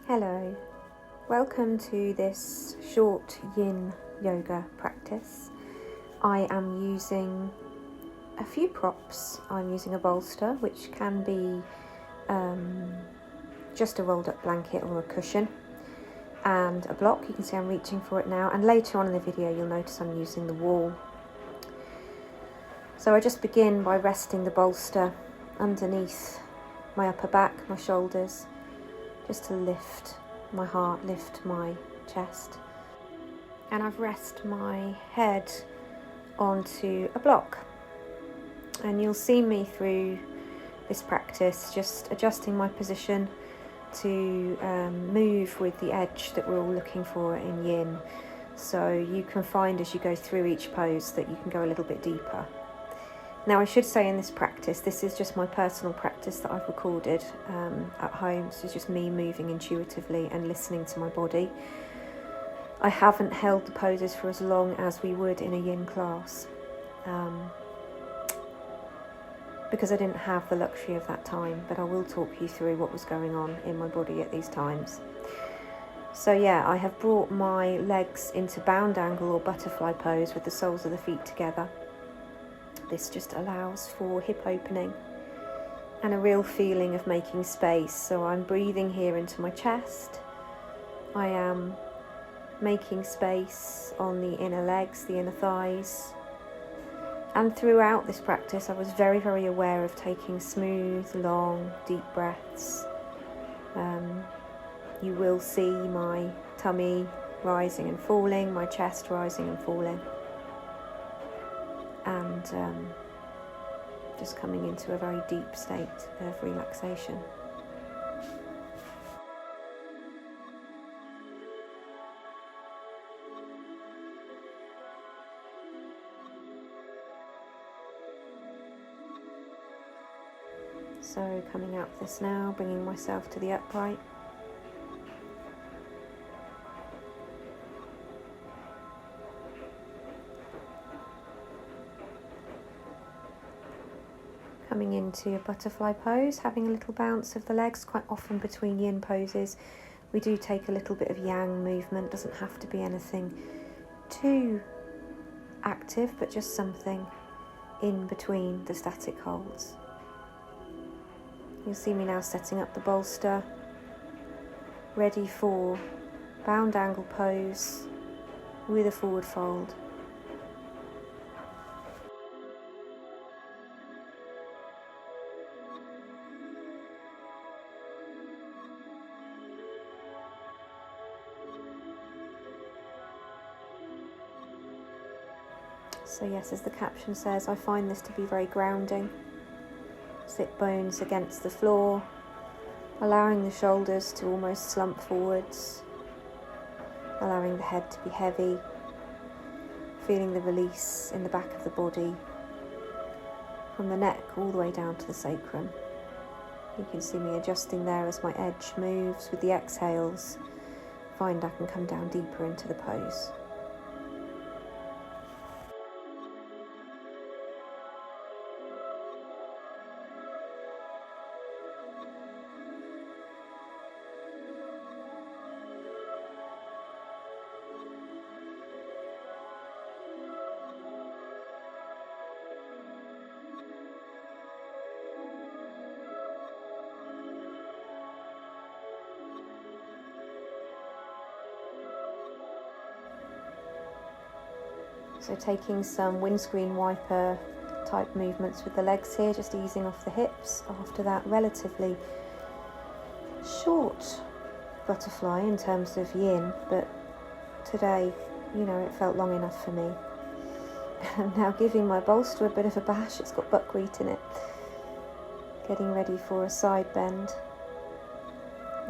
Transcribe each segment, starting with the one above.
Hello, welcome to this short Yin Yoga practice. I am using a few props. I'm using a bolster, which can be just a rolled up blanket or a cushion, and a block. You can see I'm reaching for it now, and later on in the video you'll notice I'm using the wall. So I just begin by resting the bolster underneath my upper back, my shoulders, just to lift my heart, lift my chest. And I've rested my head onto a block. And you'll see me through this practice just adjusting my position to move with the edge that we're all looking for in Yin. So you can find as you go through each pose that you can go a little bit deeper. Now, I should say in this practice, this is just my personal practice that I've recorded at home. So it's just me moving intuitively and listening to my body. I haven't held the poses for as long as we would in a Yin class because I didn't have the luxury of that time, but I will talk you through what was going on in my body at these times. So yeah, I have brought my legs into bound angle or butterfly pose with the soles of the feet together. This just allows for hip opening and a real feeling of making space. So I'm breathing here into my chest. I am making space on the inner legs, the inner thighs. And throughout this practice, I was very, very aware of taking smooth, long, deep breaths. You will see my tummy rising and falling, my chest rising and falling. And just coming into a very deep state of relaxation. So coming out of this now, bringing myself to the upright. Coming into a butterfly pose, having a little bounce of the legs. Quite often between Yin poses we do take a little bit of Yang movement. Doesn't have to be anything too active, but just something in between the static holds. You'll see me now setting up the bolster, ready for bound angle pose with a forward fold. So yes, as the caption says, I find this to be very grounding. Sit bones against the floor, allowing the shoulders to almost slump forwards, allowing the head to be heavy, feeling the release in the back of the body, from the neck all the way down to the sacrum. You can see me adjusting there as my edge moves with the exhales. Find I can come down deeper into the pose. So taking some windscreen wiper type movements with the legs here, just easing off the hips. After that, relatively short butterfly in terms of Yin, but today, it felt long enough for me. I'm now giving my bolster a bit of a bash. It's got buckwheat in it. Getting ready for a side bend.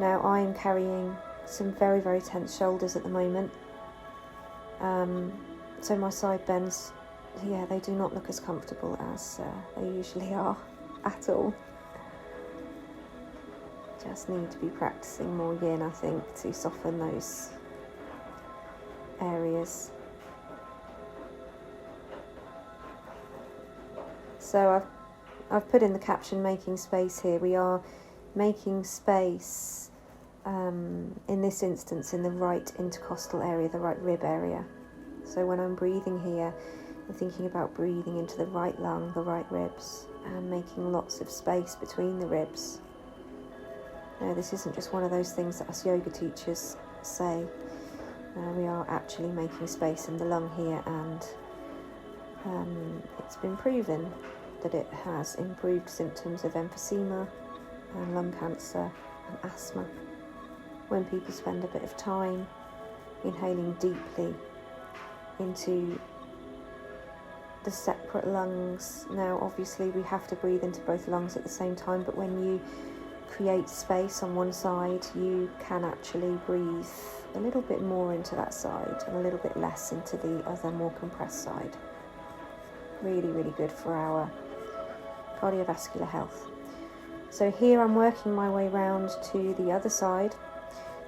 Now I am carrying some very, very tense shoulders at the moment. So my side bends, they do not look as comfortable as they usually are at all. Just need to be practicing more Yin, I think, to soften those areas. So I've put in the caption, making space here. We are making space in this instance in the right intercostal area, the right rib area. So when I'm breathing here, I'm thinking about breathing into the right lung, the right ribs, and making lots of space between the ribs. Now, this isn't just one of those things that us yoga teachers say. We are actually making space in the lung here, and it's been proven that it has improved symptoms of emphysema and lung cancer and asthma when people spend a bit of time inhaling deeply into the separate lungs. Now, obviously, we have to breathe into both lungs at the same time, but when you create space on one side, you can actually breathe a little bit more into that side and a little bit less into the other more compressed side. Really, really good for our cardiovascular health. So here I'm working my way round to the other side,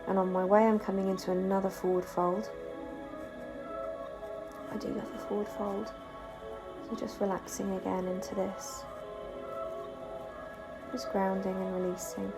and on my way I'm coming into another forward fold. I do love a forward fold. So just relaxing again into this. Just grounding and releasing.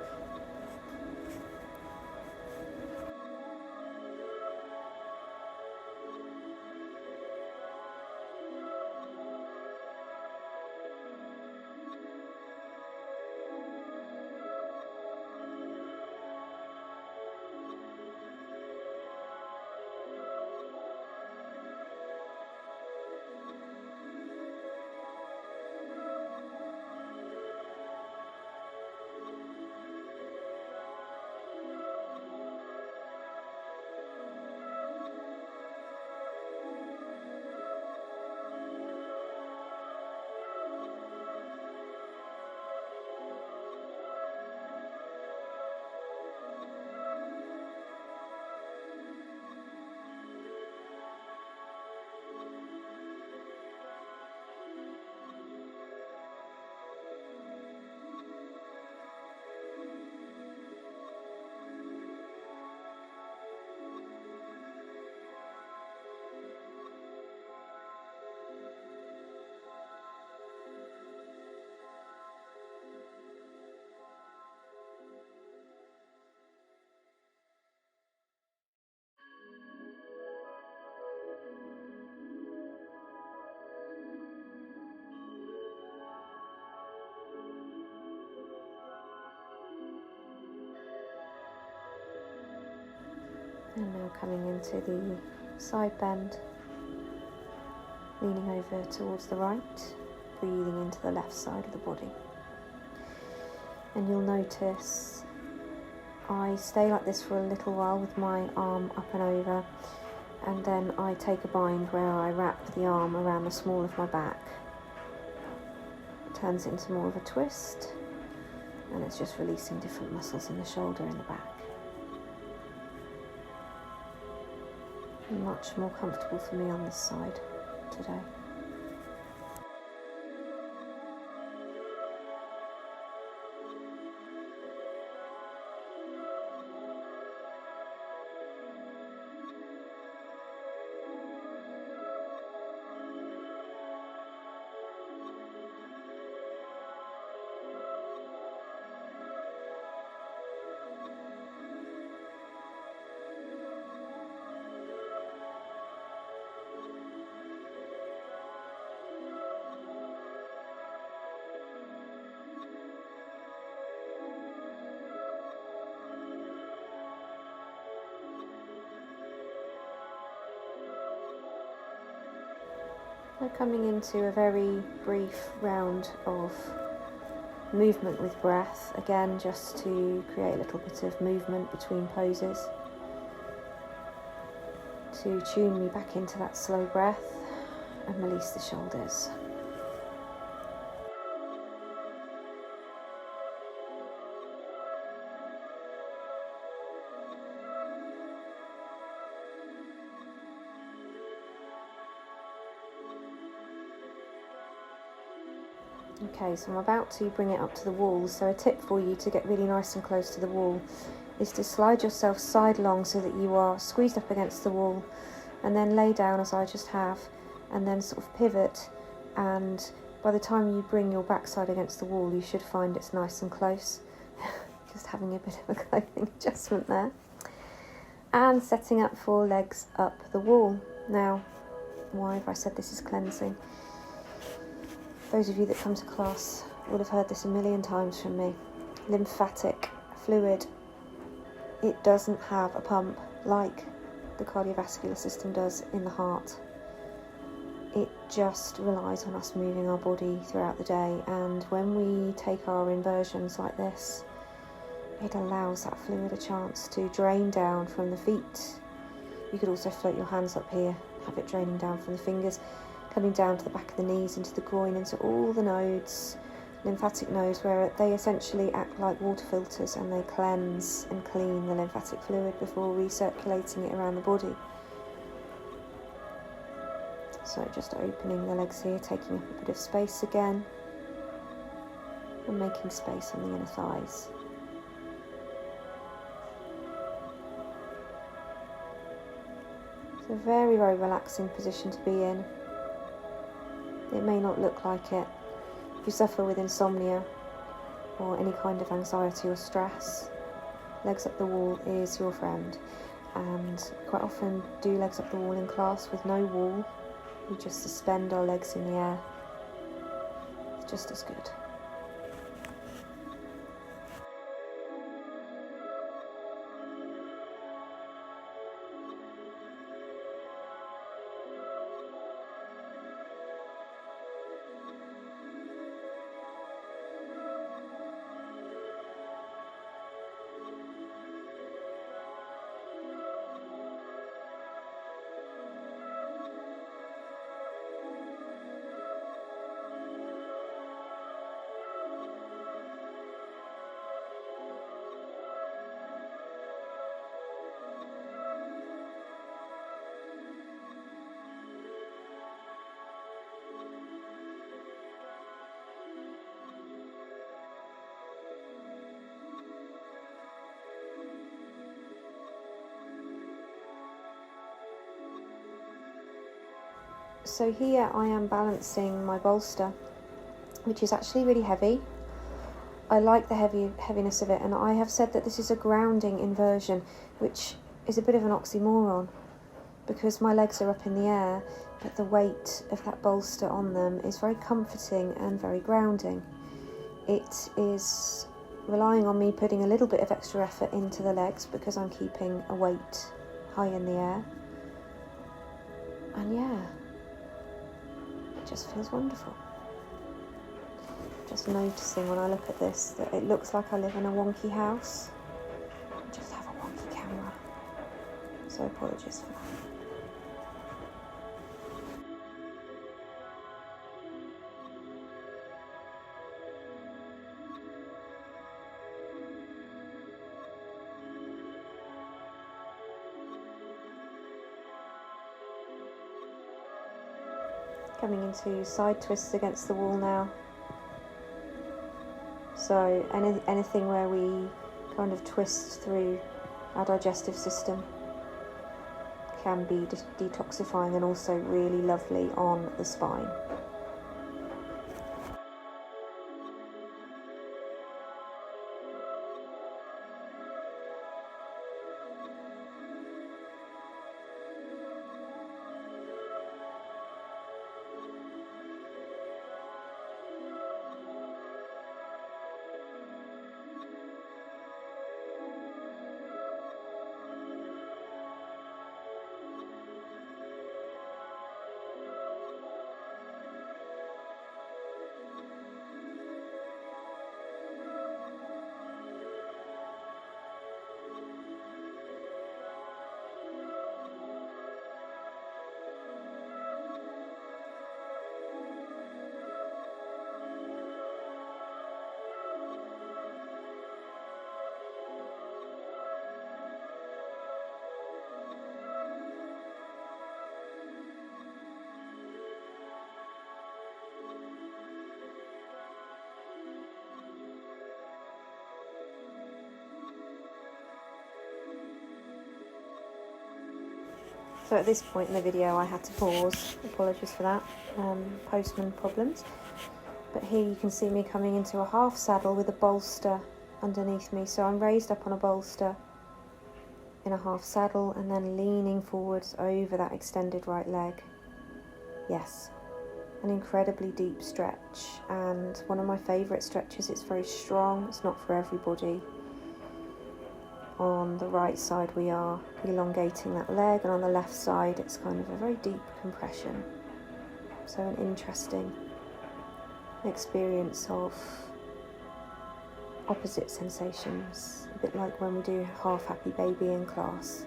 And now coming into the side bend, leaning over towards the right, breathing into the left side of the body. And you'll notice I stay like this for a little while with my arm up and over, and then I take a bind where I wrap the arm around the small of my back. It turns it into more of a twist, and it's just releasing different muscles in the shoulder and the back. Much more comfortable for me on this side today. We're coming into a very brief round of movement with breath, again just to create a little bit of movement between poses, to tune me back into that slow breath and release the shoulders. Okay, so I'm about to bring it up to the wall, so a tip for you to get really nice and close to the wall is to slide yourself sidelong so that you are squeezed up against the wall, and then lay down as I just have, and then sort of pivot, and by the time you bring your backside against the wall you should find it's nice and close because just having a bit of a clothing adjustment there. And setting up for legs up the wall. Now, why have I said this is cleansing? Those of you that come to class would have heard this a million times from me. Lymphatic fluid, it doesn't have a pump like the cardiovascular system does in the heart. It just relies on us moving our body throughout the day, and when we take our inversions like this, it allows that fluid a chance to drain down from the feet. You could also float your hands up here, have it draining down from the fingers, coming down to the back of the knees, into the groin, into all the nodes, lymphatic nodes, where they essentially act like water filters and they cleanse and clean the lymphatic fluid before recirculating it around the body. So just opening the legs here, taking up a bit of space again, and making space on the inner thighs. It's a very, very relaxing position to be in. It may not look like it. If you suffer with insomnia or any kind of anxiety or stress, legs up the wall is your friend. And quite often do legs up the wall in class with no wall. We just suspend our legs in the air. It's just as good. So here I am balancing my bolster, which is actually really heavy. I like the heaviness of it, and I have said that this is a grounding inversion, which is a bit of an oxymoron because my legs are up in the air, but the weight of that bolster on them is very comforting and very grounding. It is relying on me putting a little bit of extra effort into the legs because I'm keeping a weight high in the air. And yeah, it just feels wonderful. Just noticing when I look at this that it looks like I live in a wonky house. I just have a wonky camera, so apologies for that. Coming into side twists against the wall now. So anything where we kind of twist through our digestive system can be detoxifying and also really lovely on the spine. So at this point in the video I had to pause, apologies for that, postman problems. But here you can see me coming into a half saddle with a bolster underneath me. So I'm raised up on a bolster in a half saddle and then leaning forwards over that extended right leg. Yes, an incredibly deep stretch, and one of my favourite stretches. It's very strong, it's not for everybody. On the right side we are elongating that leg, and on the left side it's kind of a very deep compression. So an interesting experience of opposite sensations, a bit like when we do half happy baby in class.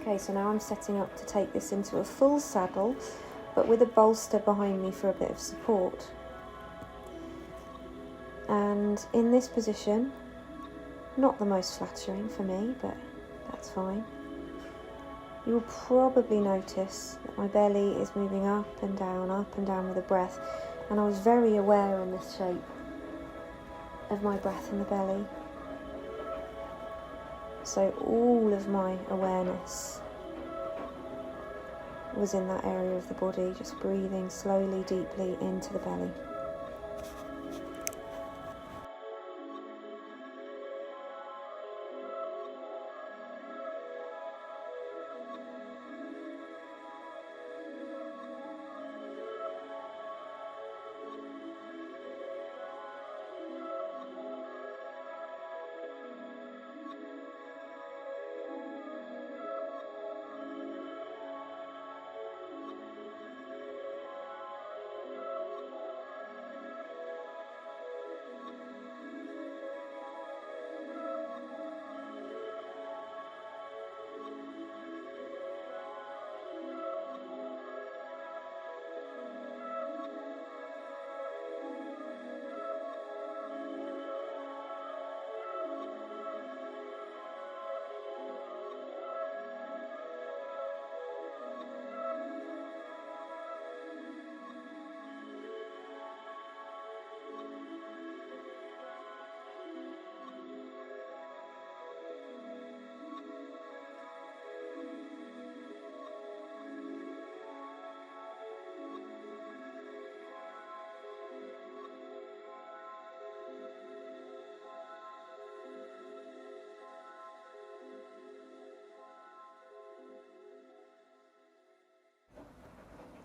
Okay, so now I'm setting up to take this into a full saddle, but with a bolster behind me for a bit of support. And in this position, not the most flattering for me, but that's fine. You will probably notice that my belly is moving up and down with a breath, and I was very aware in this shape of my breath in the belly. So all of my awareness was in that area of the body, just breathing slowly, deeply into the belly.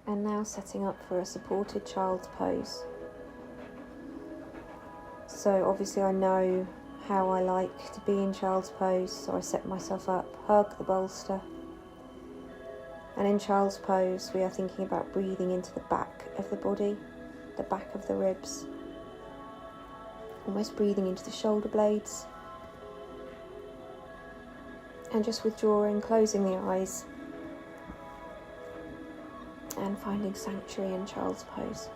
And now setting up for a supported child's pose. So obviously I know how I like to be in child's pose, so I set myself up, hug the bolster. And in child's pose we are thinking about breathing into the back of the body, the back of the ribs, almost breathing into the shoulder blades, and just withdrawing, closing the eyes, and finding sanctuary in child's pose.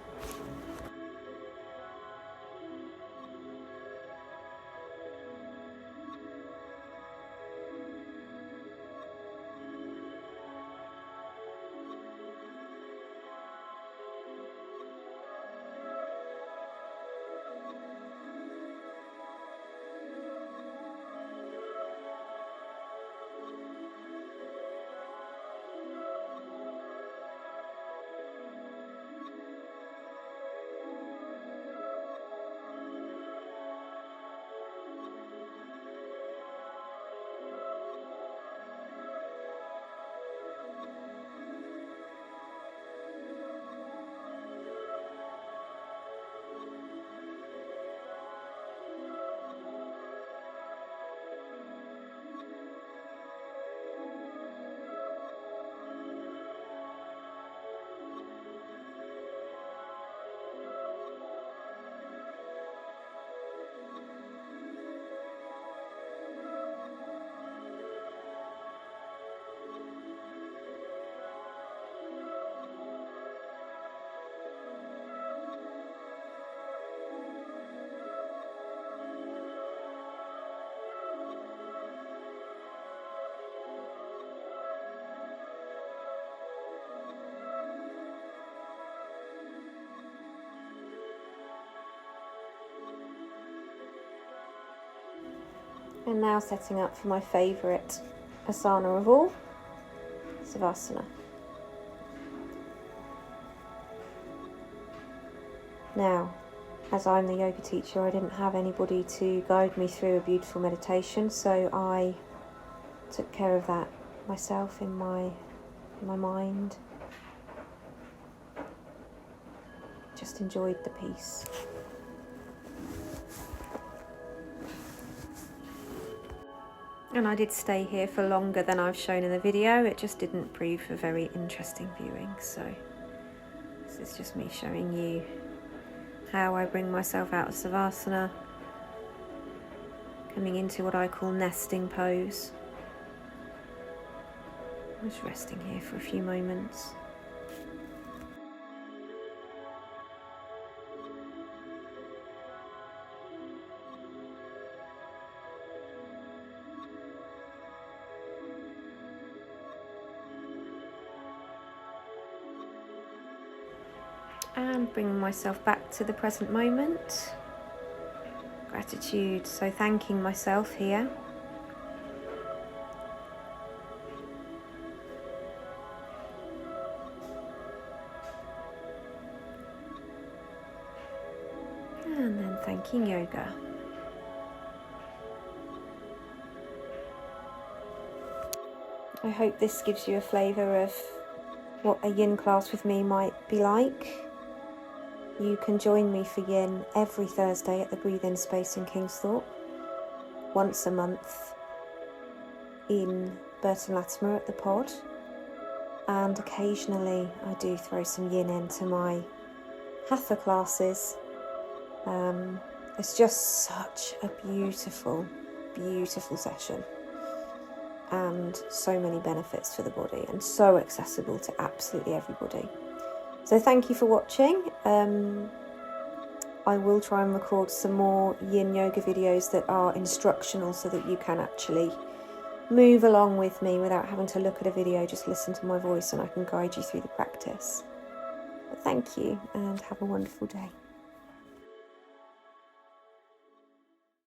And now setting up for my favourite asana of all, Savasana. Now, as I'm the yoga teacher, I didn't have anybody to guide me through a beautiful meditation, so I took care of that myself in my mind. Just enjoyed the piece. And I did stay here for longer than I've shown in the video. It just didn't prove a very interesting viewing. So this is just me showing you how I bring myself out of Savasana, coming into what I call nesting pose. I'm just resting here for a few moments. And bringing myself back to the present moment. Gratitude, so thanking myself here. And then thanking yoga. I hope this gives you a flavour of what a yin class with me might be like. You can join me for yin every Thursday at the Breathe In space in Kingsthorpe, once a month in Burton Latimer at the pod, and occasionally I do throw some yin into my hatha classes. It's just such a beautiful, beautiful session, and so many benefits for the body, and so accessible to absolutely everybody. So thank you for watching. I will try and record some more yin yoga videos that are instructional so that you can actually move along with me without having to look at a video, just listen to my voice and I can guide you through the practice. But thank you and have a wonderful day.